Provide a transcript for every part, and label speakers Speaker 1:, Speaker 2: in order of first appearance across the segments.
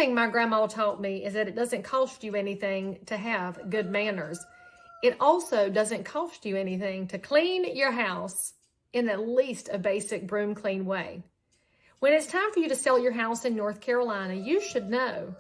Speaker 1: thing my grandma taught me is that it doesn't cost you anything to have good manners. It also doesn't cost you anything to clean your house in at least a basic broom clean way. When it's time for you to sell your house in North Carolina, you should know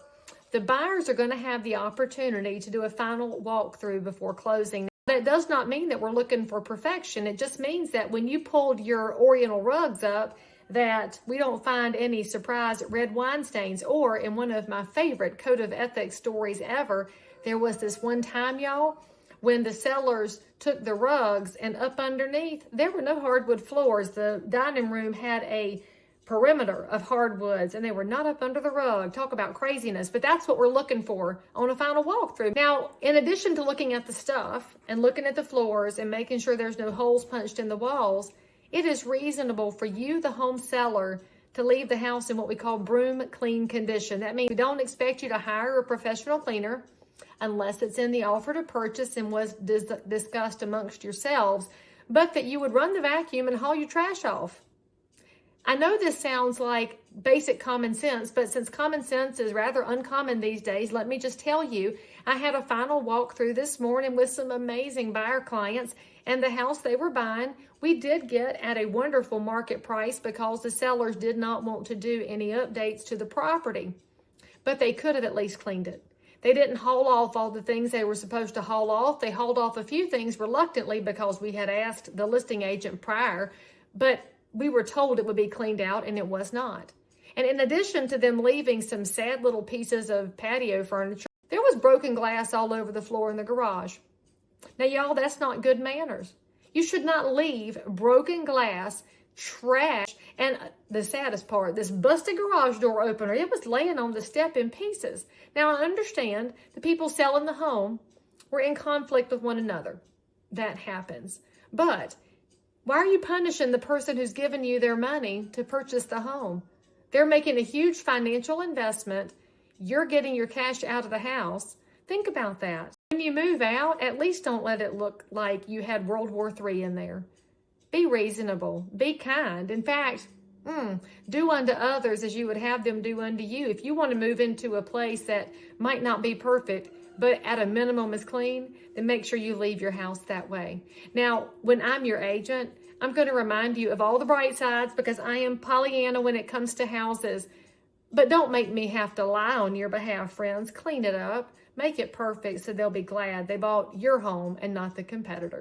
Speaker 1: the buyers are going to have the opportunity to do a final walkthrough before closing. That does not mean that we're looking for perfection. It just means that when you pulled your Oriental rugs up, that we don't find any surprise red wine stains. Or in one of my favorite code of ethics stories ever, there was this one time, y'all, when the sellers took the rugs and up underneath, there were no hardwood floors. The dining room had a perimeter of hardwoods and they were not up under the rug. Talk about craziness, but that's what we're looking for on a final walkthrough. Now, in addition to looking at the stuff and looking at the floors and making sure there's no holes punched in the walls, it is reasonable for you, the home seller, to leave the house in what we call broom clean condition. That means we don't expect you to hire a professional cleaner unless it's in the offer to purchase and was discussed amongst yourselves, but that you would run the vacuum and haul your trash off. I know this sounds like basic common sense, but since common sense is rather uncommon these days, let me just tell you, I had a final walkthrough this morning with some amazing buyer clients, and the house they were buying, we did get at a wonderful market price because the sellers did not want to do any updates to the property, but they could have at least cleaned it. They didn't haul off all the things they were supposed to haul off. They hauled off a few things reluctantly because we had asked the listing agent prior, but we were told it would be cleaned out and it was not. And in addition to them leaving some sad little pieces of patio furniture, there was broken glass all over the floor in the garage. Now, y'all, that's not good manners. You should not leave broken glass, trash, and the saddest part, this busted garage door opener, it was laying on the step in pieces. Now, I understand the people selling the home were in conflict with one another. That happens. But why are you punishing the person who's given you their money to purchase the home? They're making a huge financial investment. You're getting your cash out of the house. Think about that. When you move out, at least don't let it look like you had World War III in there. Be reasonable. Be kind. In fact, do unto others as you would have them do unto you. If you want to move into a place that might not be perfect, but at a minimum is clean, then make sure you leave your house that way. Now, when I'm your agent, I'm going to remind you of all the bright sides because I am Pollyanna when it comes to houses. But don't make me have to lie on your behalf, friends. Clean it up. Make it perfect so they'll be glad they bought your home and not the competitor.